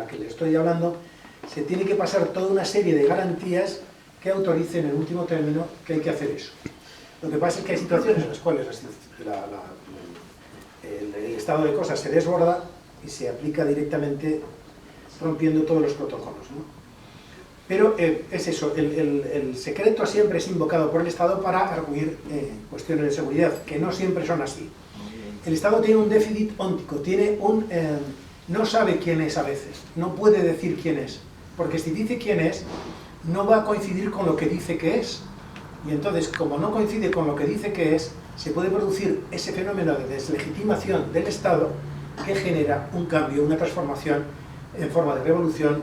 la que le estoy hablando, se tiene que pasar toda una serie de garantías que autoricen en último término que hay que hacer eso. Lo que pasa es que hay situaciones en las cuales el estado de cosas se desborda y se aplica directamente rompiendo todos los protocolos, ¿no? Pero es eso, el secreto siempre es invocado por el Estado para arguir cuestiones de seguridad, que no siempre son así. El Estado tiene un déficit óntico, no sabe quién es a veces, no puede decir quién es, porque si dice quién es, no va a coincidir con lo que dice que es. Y entonces, como no coincide con lo que dice que es, se puede producir ese fenómeno de deslegitimación del Estado que genera un cambio, una transformación en forma de revolución,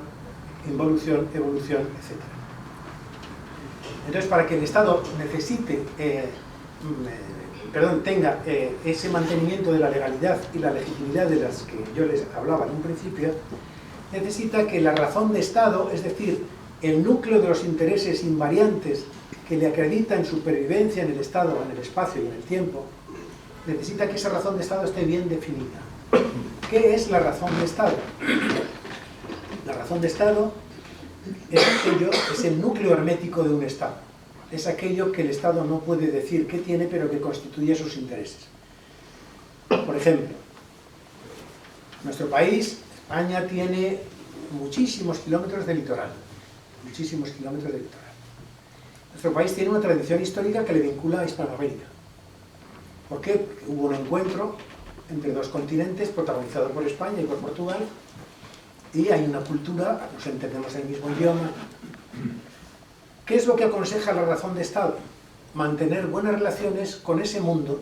involución, evolución, etc. Entonces, para que el Estado tenga ese mantenimiento de la legalidad y la legitimidad de las que yo les hablaba en un principio, necesita que la razón de Estado, es decir, el núcleo de los intereses invariantes que le acreditan supervivencia en el Estado, en el espacio y en el tiempo, necesita que esa razón de Estado esté bien definida. ¿Qué es la razón de Estado? La razón de Estado es el núcleo hermético de un Estado. Es aquello que el Estado no puede decir que tiene, pero que constituye sus intereses. Por ejemplo, nuestro país, España, tiene muchísimos kilómetros de litoral. Muchísimos kilómetros de litoral. Nuestro país tiene una tradición histórica que le vincula a Hispanoamérica. ¿Por qué? Porque hubo un encuentro entre dos continentes protagonizado por España y por Portugal, y hay una cultura, nos entendemos el mismo idioma. ¿Qué es lo que aconseja la razón de Estado? Mantener buenas relaciones con ese mundo,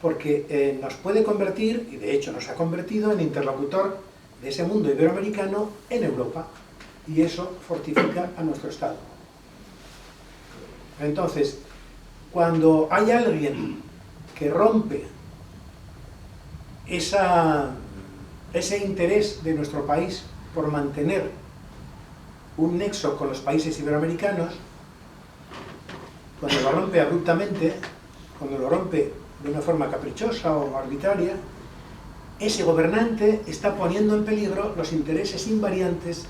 porque nos puede convertir, y de hecho nos ha convertido, en interlocutor de ese mundo iberoamericano en Europa, y eso fortifica a nuestro Estado. Entonces, cuando hay alguien que rompe ese interés de nuestro país por mantener un nexo con los países iberoamericanos, cuando lo rompe abruptamente, cuando lo rompe de una forma caprichosa o arbitraria, ese gobernante está poniendo en peligro los intereses invariantes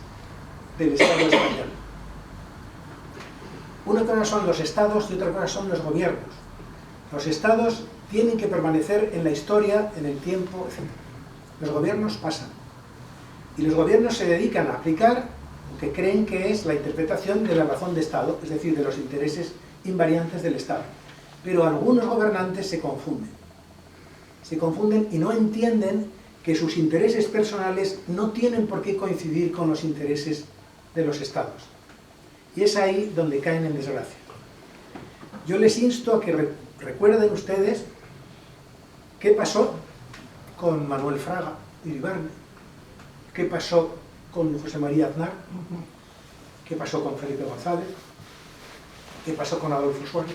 del Estado español. Una cosa son los estados y otra cosa son los gobiernos. Los estados tienen que permanecer en la historia, en el tiempo, etc. Los gobiernos pasan. Y los gobiernos se dedican a aplicar lo que creen que es la interpretación de la razón de Estado, es decir, de los intereses invariantes del Estado. Pero algunos gobernantes se confunden. Se confunden y no entienden que sus intereses personales no tienen por qué coincidir con los intereses de los estados. Y es ahí donde caen en desgracia. Yo les insto a que recuerden ustedes qué pasó con Manuel Fraga Iribarne, qué pasó con José María Aznar, qué pasó con Felipe González, qué pasó con Adolfo Suárez.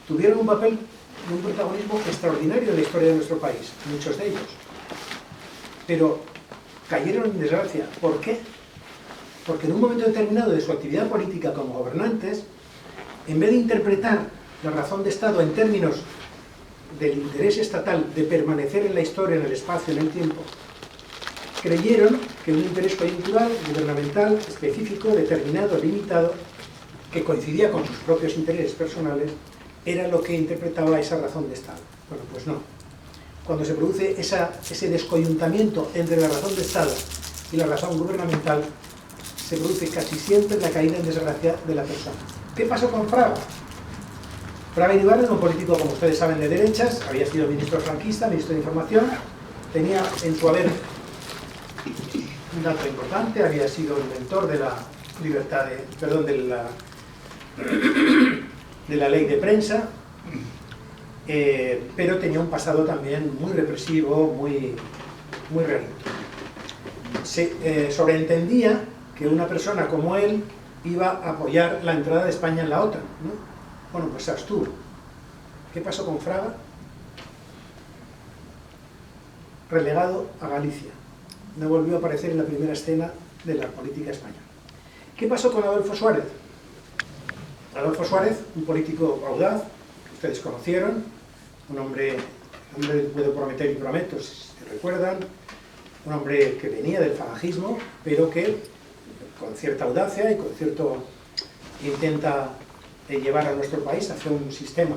Tuvieron un papel y un protagonismo extraordinario en la historia de nuestro país, muchos de ellos. Pero cayeron en desgracia. ¿Por qué? Porque en un momento determinado de su actividad política como gobernantes, en vez de interpretar la razón de Estado en términos del interés estatal de permanecer en la historia, en el espacio, en el tiempo, creyeron que un interés coyuntural, gubernamental, específico, determinado, limitado, que coincidía con sus propios intereses personales, era lo que interpretaba esa razón de Estado. Bueno, pues no. Cuando se produce ese descoyuntamiento entre la razón de Estado y la razón gubernamental, se produce casi siempre la caída en desgracia de la persona. ¿Qué pasó con Fraga? Fraga Iribarne era un político, como ustedes saben, de derechas, había sido ministro franquista, ministro de Información, tenía en su haber un dato importante, había sido inventor de la libertad de la ley de prensa, pero tenía un pasado también muy represivo, muy realista. Se sobreentendía que una persona como él iba a apoyar la entrada de España en la OTAN, ¿no? Bueno, pues se abstuvo. ¿Qué pasó con Fraga? Relegado a Galicia. No volvió a aparecer en la primera escena de la política española. ¿Qué pasó con Adolfo Suárez? Adolfo Suárez, un político audaz, que ustedes conocieron, un hombre puedo prometer y prometo, si recuerdan, un hombre que venía del falangismo, pero que con cierta audacia y con cierto intenta llevar a nuestro país hacia un sistema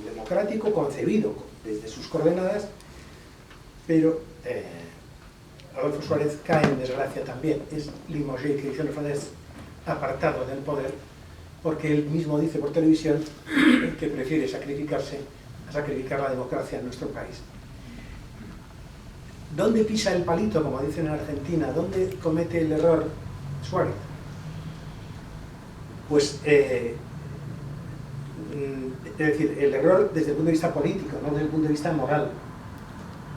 democrático concebido desde sus coordenadas, pero Adolfo Suárez cae en desgracia también. Es limogé, que dice el francés, apartado del poder, porque él mismo dice por televisión que prefiere sacrificarse a sacrificar la democracia en nuestro país. ¿Dónde pisa el palito, como dicen en Argentina? ¿Dónde comete el error Suárez? Pues, es decir, el error desde el punto de vista político, no desde el punto de vista moral,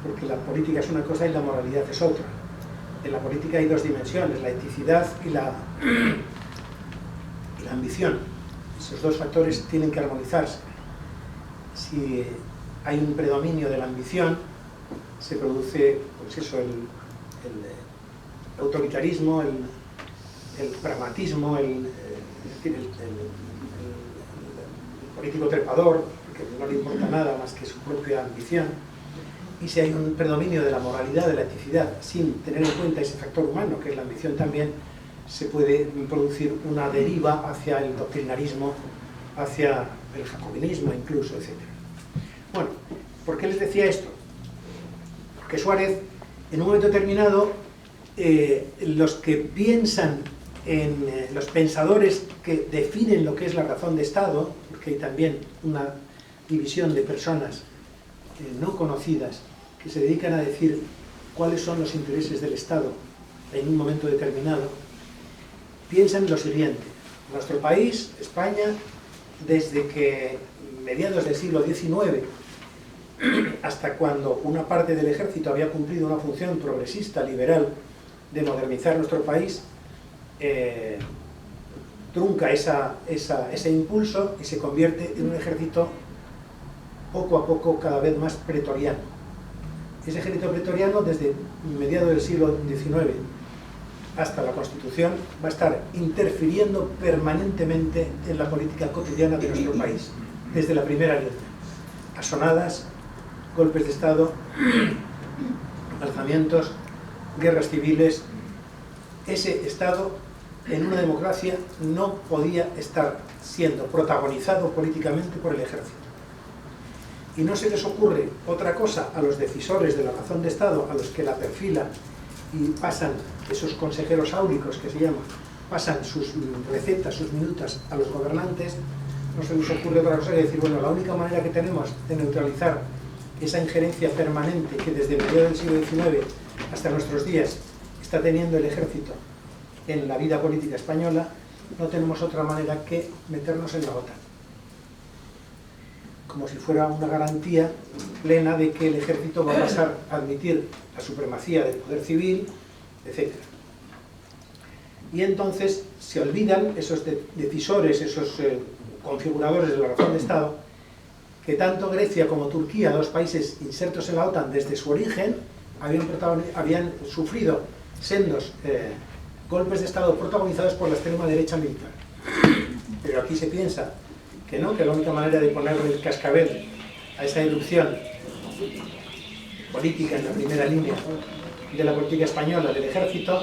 porque la política es una cosa y la moralidad es otra. En la política hay dos dimensiones, la eticidad y la ambición. Esos dos factores tienen que armonizarse. Si hay un predominio de la ambición, se produce, pues eso, el autoritarismo, el pragmatismo, el político trepador, que no le importa nada más que su propia ambición. Y si hay un predominio de la moralidad, de la eticidad, sin tener en cuenta ese factor humano, que es la ambición también, se puede producir una deriva hacia el doctrinarismo, hacia el jacobinismo incluso, etc. Bueno, ¿por qué les decía esto? Porque Suárez, en un momento determinado, los que piensan en los pensadores que definen lo que es la razón de Estado, porque hay también una división de personas no conocidas que se dedican a decir cuáles son los intereses del Estado en un momento determinado, piensan lo siguiente: nuestro país, España, desde que mediados del siglo XIX hasta cuando una parte del ejército había cumplido una función progresista, liberal, de modernizar nuestro país, trunca ese impulso y se convierte en un ejército poco a poco cada vez más pretoriano. Ese ejército pretoriano, desde mediados del siglo XIX hasta la Constitución, va a estar interfiriendo permanentemente en la política cotidiana de nuestro país, desde la primera línea. Asonadas, golpes de Estado, alzamientos, guerras civiles. Ese Estado, en una democracia, no podía estar siendo protagonizado políticamente por el ejército. Y no se les ocurre otra cosa a los decisores de la razón de Estado, a los que la perfilan y pasan, esos consejeros áuricos que se llaman, pasan sus recetas, sus minutas a los gobernantes. No se les ocurre otra cosa que decir, bueno, la única manera que tenemos de neutralizar esa injerencia permanente que desde mediados del siglo XIX hasta nuestros días está teniendo el ejército en la vida política española, no tenemos otra manera que meternos en la OTAN, como si fuera una garantía plena de que el ejército va a pasar a admitir la supremacía del poder civil, etc. Y entonces se olvidan esos decisores, esos configuradores de la razón de Estado, que tanto Grecia como Turquía, dos países insertos en la OTAN desde su origen, habían sufrido sendos golpes de Estado protagonizados por la extrema derecha militar. Pero aquí se piensa que no, que la única manera de ponerle el cascabel a esa erupción política en la primera línea de la política española del ejército,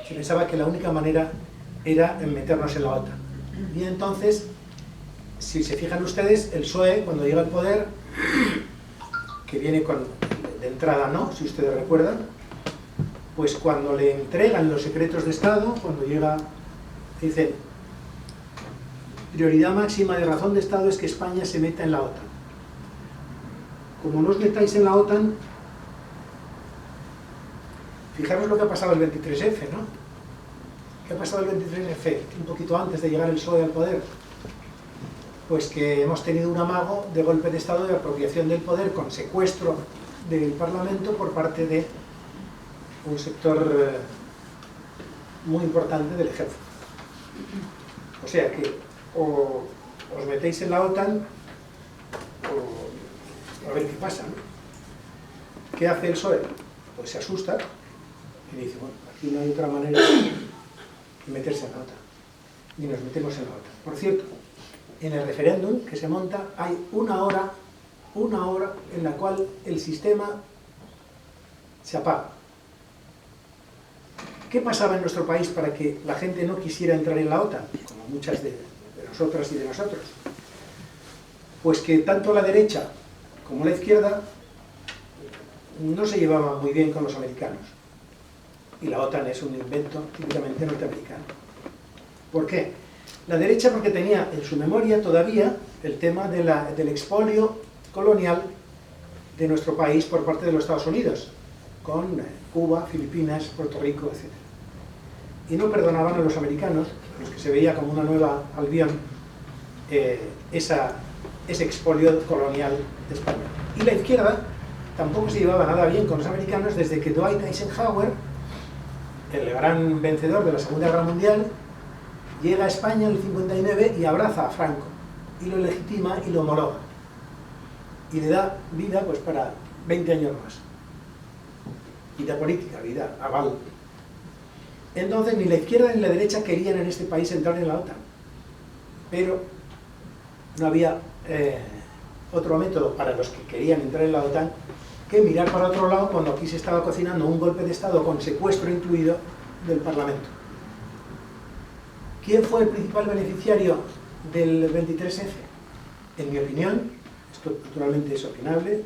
se pensaba que la única manera era meternos en la OTAN. Y entonces, si se fijan ustedes, el PSOE, cuando llega al poder, que viene de entrada no, si ustedes recuerdan, pues cuando le entregan los secretos de Estado, cuando llega, dicen, prioridad máxima de razón de Estado es que España se meta en la OTAN. Como no os metáis en la OTAN, fijaros lo que ha pasado el 23F, ¿no? ¿Qué ha pasado el 23F? Un poquito antes de llegar el PSOE al poder. Pues que hemos tenido un amago de golpe de Estado, de apropiación del poder con secuestro del Parlamento por parte de un sector muy importante del ejército. O sea que o os metéis en la OTAN o a ver qué pasa, ¿no? ¿Qué hace el PSOE? Pues se asusta y dice, bueno, aquí no hay otra manera que meterse en la OTAN. Y nos metemos en la OTAN. Por cierto, en el referéndum que se monta hay una hora en la cual el sistema se apaga. ¿Qué pasaba en nuestro país para que la gente no quisiera entrar en la OTAN? Como muchas de nosotras y de nosotros. Pues que tanto la derecha como la izquierda no se llevaban muy bien con los americanos. Y la OTAN es un invento típicamente norteamericano. ¿Por qué? La derecha porque tenía en su memoria todavía el tema del expolio colonial de nuestro país por parte de los Estados Unidos, con Cuba, Filipinas, Puerto Rico, etc. Y no perdonaban a los americanos, los que se veía como una nueva Albión, ese expolio colonial de España. Y la izquierda tampoco se llevaba nada bien con los americanos desde que Dwight Eisenhower, el gran vencedor de la Segunda Guerra Mundial, llega a España en el 59 y abraza a Franco, y lo legitima y lo homologa. Y le da vida pues para 20 años más. Vida política, vida, aval. Entonces ni la izquierda ni la derecha querían en este país entrar en la OTAN. Pero no había otro método para los que querían entrar en la OTAN que mirar para otro lado cuando aquí se estaba cocinando un golpe de Estado con secuestro incluido del Parlamento. ¿Quién fue el principal beneficiario del 23F? En mi opinión, esto naturalmente es opinable,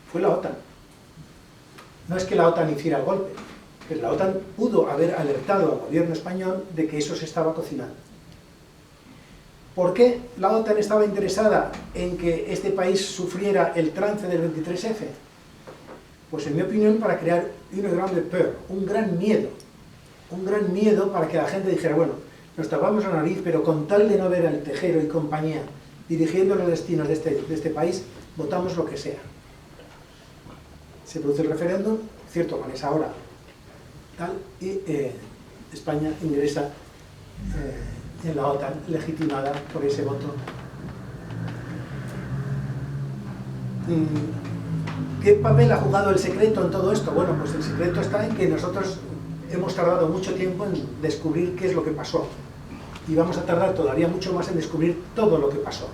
fue la OTAN. No es que la OTAN hiciera el golpe, pero la OTAN pudo haber alertado al gobierno español de que eso se estaba cocinando. ¿Por qué la OTAN estaba interesada en que este país sufriera el trance del 23F? Pues en mi opinión para crear una grande peur, un gran miedo para que la gente dijera, bueno, nos tapamos la nariz, pero con tal de no ver al Tejero y compañía dirigiendo los destinos de este país, votamos lo que sea. Se produce el referéndum, cierto, con esa hora tal, y España ingresa en la OTAN, legitimada por ese voto. ¿Qué papel ha jugado el secreto en todo esto? Bueno, pues el secreto está en que nosotros hemos tardado mucho tiempo en descubrir qué es lo que pasó. Y vamos a tardar todavía mucho más en descubrir todo lo que pasó.